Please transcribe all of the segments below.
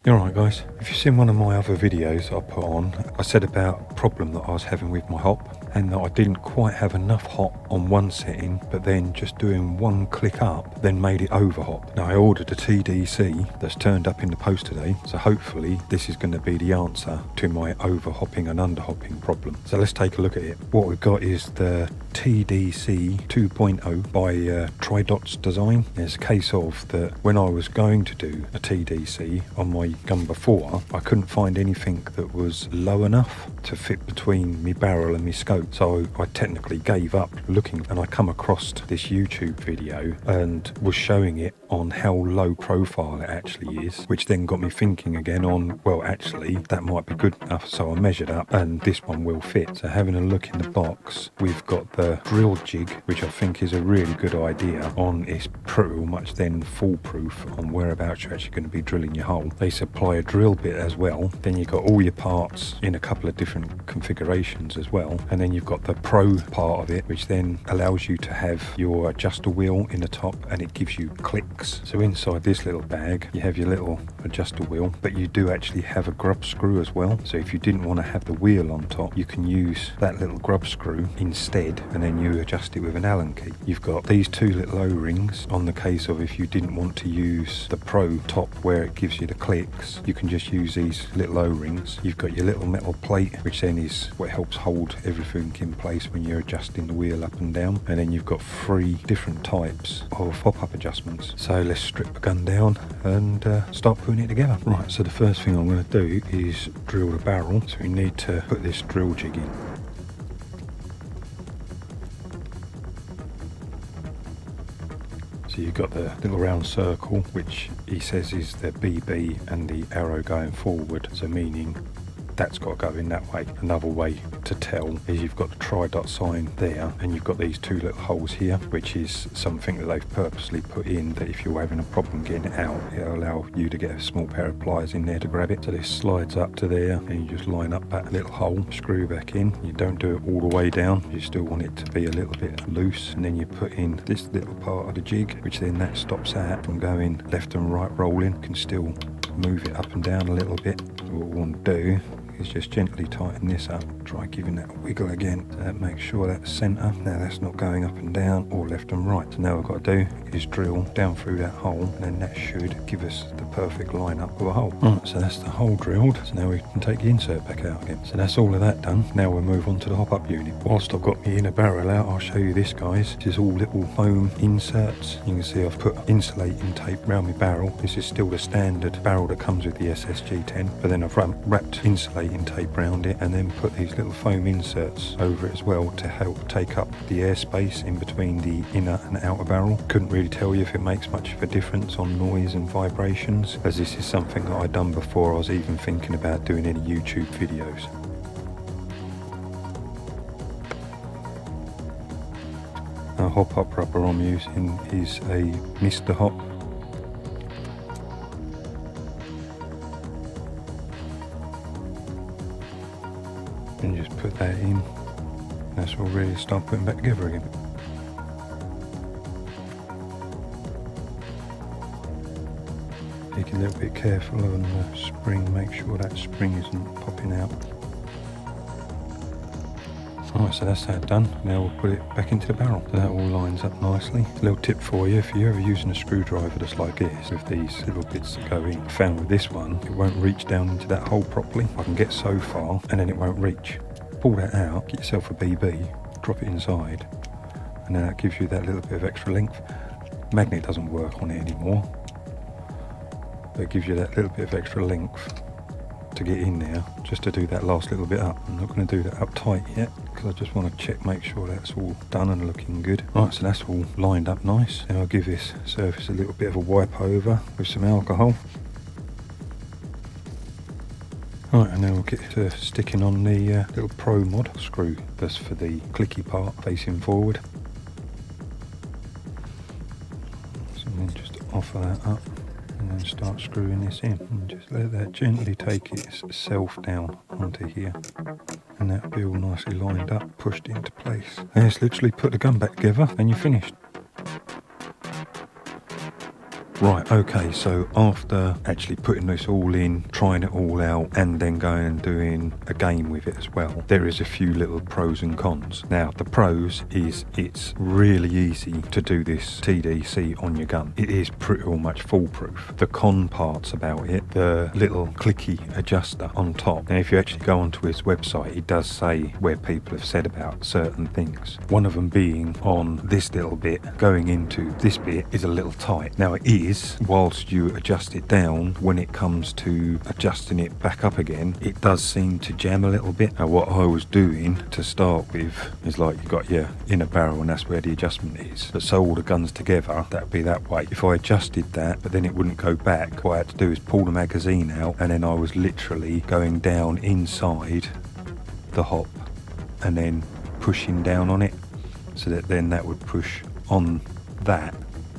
Alright guys, if you've seen one of my other videos I put on, I said about a problem that I was having with my hop and that I didn't quite have enough hop on one setting, but then just doing one click up then made it over hop. Now I ordered a TDC that's turned up in the post today, so hopefully this is going to be the answer to my over hopping and under hopping problem. So let's take a look at it. What we've got is the TDC 2.0 by Tridos Design. There's a case of that when I was going to do a TDC on my gun before, I couldn't find anything that was low enough to fit between my barrel and my scope, so I technically gave up looking, and I come across this YouTube video and was showing it on how low profile it actually is, which then got me thinking again on, well actually that might be good enough, so I measured up and this one will fit. So having a look in the box, we've got the drill jig, which I think is a really good idea on, it's pretty much then foolproof on whereabouts you're actually going to be drilling your hole. They supply a drill bit as well, then you've got all your parts in a couple of different configurations as well, and then you've got the pro part of it, which then allows you to have your adjuster wheel in the top and it gives you clicks. So inside this little bag you have your little adjuster wheel, but you do actually have a grub screw as well, so if you didn't want to have the wheel on top you can use that little grub screw instead, and then you adjust it with an Allen key. You've got these two little O-rings on the case of if you didn't want to use the pro top where it gives you the clicks, you can just use these little O-rings. You've got your little metal plate, which then is what helps hold everything in place when you're adjusting the wheel up and down, and then you've got 3 different types of hop-up adjustments. So let's strip the gun down and start putting it together. Right, so the first thing I'm going to do is drill the barrel, so we need to put this drill jig in. So you've got the little round circle, which he says is the BB and the arrow going forward, so meaning that's got to go in that way. Another way to tell is you've got the Tridos sign there, and you've got these 2 little holes here, which is something that they've purposely put in that if you're having a problem getting it out, it'll allow you to get a small pair of pliers in there to grab it. So this slides up to there and you just line up that little hole, screw back in. You don't do it all the way down, you still want it to be a little bit loose, and then you put in this little part of the jig, which then that stops that from going left and right rolling. You can still move it up and down a little bit. So what we want to do is just gently tighten this up, try giving that a wiggle again, so that makes sure that's centre. Now that's not going up and down or left and right, so now what we've got to do is drill down through that hole, and then that should give us the perfect line up of a hole. Right, so that's the hole drilled, so now we can take the insert back out again. So that's all of that done. Now we'll move on to the hop up unit. Whilst I've got my inner barrel out, I'll show you this, guys. This is all little foam inserts. You can see I've put insulating tape around my barrel. This is still the standard barrel that comes with the SSG10, but then I've wrapped insulating tape around it and then put these little foam inserts over it as well to help take up the airspace in between the inner and outer barrel. Couldn't really tell you if it makes much of a difference on noise and vibrations, as this is something that I'd done before I was even thinking about doing any YouTube videos. Our hop up rubber I'm using is a Mr. Hop. And just put that in, that's all ready to start putting back together again. Be a little bit careful on the spring, make sure that spring isn't popping out. Alright, so that's that done. Now we'll put it back into the barrel. So that all lines up nicely. A little tip for you, if you're ever using a screwdriver that's like this, with these little bits that go in, I found with this one, it won't reach down into that hole properly. I can get so far and then it won't reach. Pull that out, get yourself a BB, drop it inside, and then that gives you that little bit of extra length. Magnet doesn't work on it anymore, but it gives you that little bit of extra length to get in there, just to do that last little bit up. I'm not going to do that up tight yet, because I just want to check, make sure that's all done and looking good. Right, so that's all lined up nice. Then I'll give this surface a little bit of a wipe over with some alcohol. Right, and then we'll get to sticking on the little Pro Mod screw that's for the clicky part facing forward. So then just offer that up and then start screwing this in, and just let that gently take itself down onto here, and that'll be all nicely lined up, pushed into place. And it's literally put the gun back together and you're finished. Right, okay, so after actually putting this all in, trying it all out, and then going and doing a game with it as well, there is a few little pros and cons. Now, the pros is it's really easy to do this TDC on your gun. It is pretty much foolproof. The con parts about it, the little clicky adjuster on top. Now, if you actually go onto his website, it does say where people have said about certain things. One of them being on this little bit, going into this bit is a little tight. Now, it is, whilst you adjust it down, when it comes to adjusting it back up again, it does seem to jam a little bit. Now, what I was doing to start with is like you've got your inner barrel and that's where the adjustment is. But so all the guns together, that'd be that way. If I adjusted that, but then it wouldn't go back, what I had to do is pull the magazine out, and then I was literally going down inside the hop and then pushing down on it, so that then that would push on that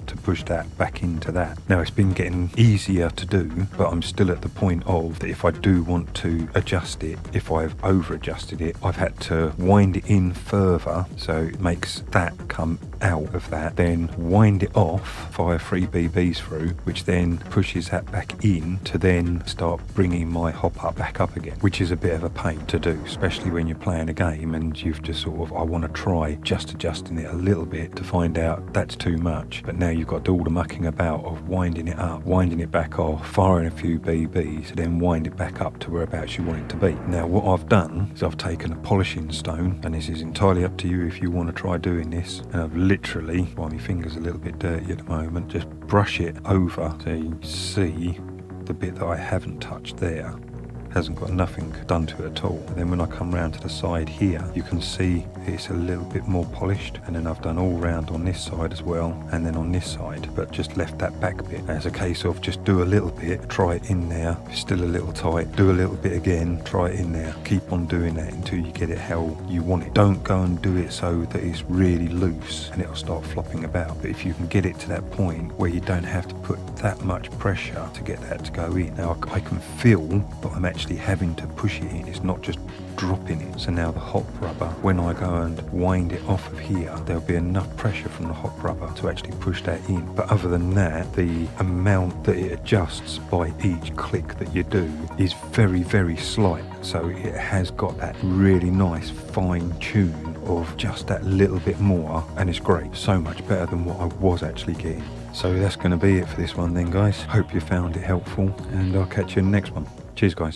to push that back into that. Now, it's been getting easier to do, but I'm still at the point of that if I do want to adjust it, if I've over adjusted it, I've had to wind it in further, so it makes that come out of that, then wind it off, fire 3 BBs through, which then pushes that back in to then start bringing my hop up back up again, which is a bit of a pain to do, especially when you're playing a game and you've just sort of, I want to try just adjusting it a little bit to find out that's too much, but now you've got to do all the mucking about of winding it up, winding it back off, firing a few BBs, then wind it back up to whereabouts you want it to be. Now, what I've done is I've taken a polishing stone, and this is entirely up to you if you want to try doing this, and I've literally, while my finger's a little bit dirty at the moment, just brush it over so you can see the bit that I haven't touched there hasn't got nothing done to it at all. And then when I come round to the side here, you can see it's a little bit more polished, and then I've done all round on this side as well, and then on this side, but just left that back bit. As a case of just do a little bit, try it in there, if it's still a little tight, do a little bit again, try it in there, keep on doing that until you get it how you want it. Don't go and do it so that it's really loose and it'll start flopping about, but if you can get it to that point where you don't have to put that much pressure to get that to go in. Now, I can feel that I'm actually having to push it in, it's not just dropping it. So now the hop rubber, when I go and wind it off of here, there'll be enough pressure from the hop rubber to actually push that in. But other than that, the amount that it adjusts by each click that you do is very, very slight. So it has got that really nice fine tune of just that little bit more, and it's great. So much better than what I was actually getting. So that's going to be it for this one then, guys. Hope you found it helpful, and I'll catch you in the next one. Cheers, guys.